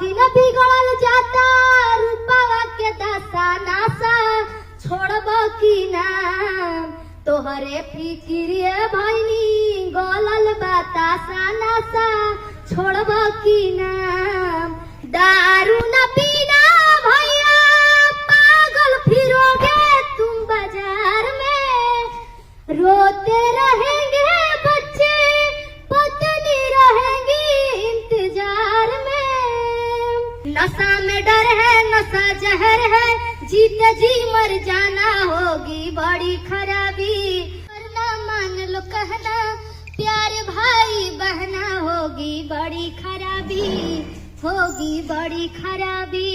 दिन बिगड़ल जाता रूपवा के दशा नासा छोड़ब की ना तोहरे फिक्रिए भैनी गलल बतासा नासा छोड़ब की ना दारू न पीना भैया पागल फिरोगे तुम बाजार में रोते रहेंगे बच्चे पत्नी रहेंगी इंतजार में नशा में डर है नशा जहर है जीते जी मर जाना होगी बड़ी खराबी वरना मान लो कहना प्यारे भाई बहना होगी बड़ी खराबी होगी बड़ी खराबी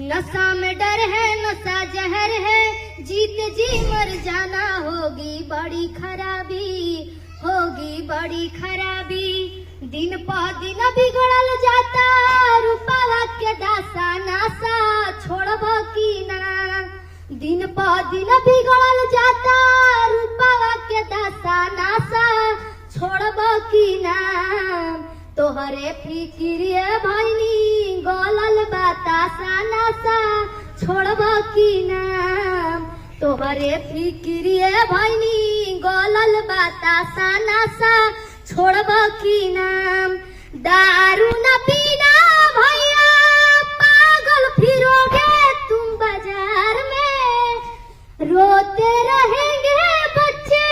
नशा में डर है नशा जहर है जीते जी मर जाना होगी बड़ी खराबी होगी बड़ी खराबी दिन प दिन बिगड़ल जाता रूपवा के दासा नासा छोड़ब की ना दिन प दिन बिगड़ल जाता रूपवा के दासा नासा छोड़ब की ना तोहरे फिक्रिए भैनी गलल बतासा नासा छोड़ब की ना तोहरे फिक्रिए भैनी गलल बतासा नासा छोड़ब की ना दारू न पीना भैया पागल फिरोगे तुम बाजार में रोते रहेंगे बच्चे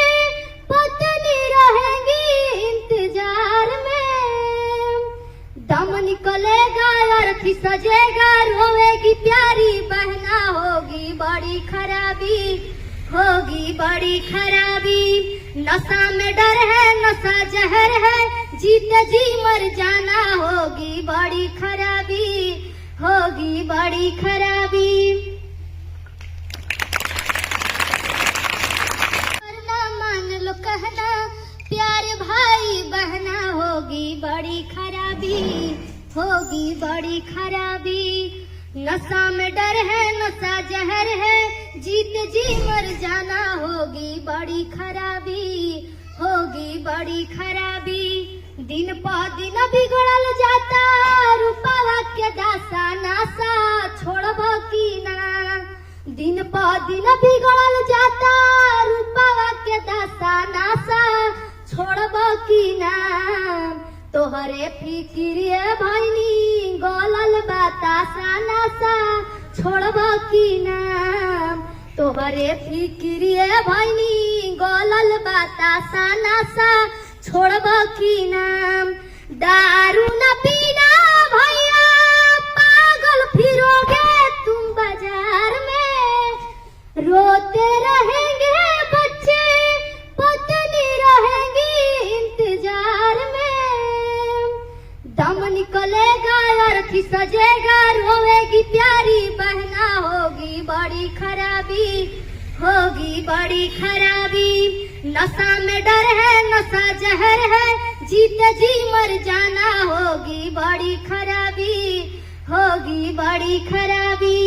पत्नी रहेंगी इंतजार में दम निकलेगा अर्थी सजेगा रोएगी प्यारी बहना होगी बड़ी खराबी होगी बड़ी खराबी नशा में डर है नशा जहर है जीते जी मर जाना होगी बड़ी खराबी होगी बड़ी खराबी वरना मान लो कहना प्यारे भाई बहना होगी बड़ी खराबी होगी बड़ी खराबी नशा में डर है नशा जहर है जीते जी मर जाना होगी बड़ी खराबी होगी बड़ी खराबी दिन प दिन बिगड़ल जाता रूपवा के दासा नासा छोड़ब की ना दिन प दिन बिगड़ल जाता रूपवा के दासा नासा छोड़ब की ना तोहरे फिक्रिए भैनी गलल बतासा नासा छोड़ब की ना तोहरे फिक्रिए भैनी गलल बतासा नासा छोड़ब की ना दारू न पीना भैया पागल फिरोगे तुम बाजार में रोते रहेंगे बच्चे पत्नी रहेंगी इंतजार में दम निकलेगा अर्थी सजेगा रोएगी प्यारी बहना होगी बड़ी खराबी होगी बड़ी खराबी नशा में डर है नशा जहर है जीते जी मर जाना होगी बड़ी खराबी होगी बड़ी खराबी।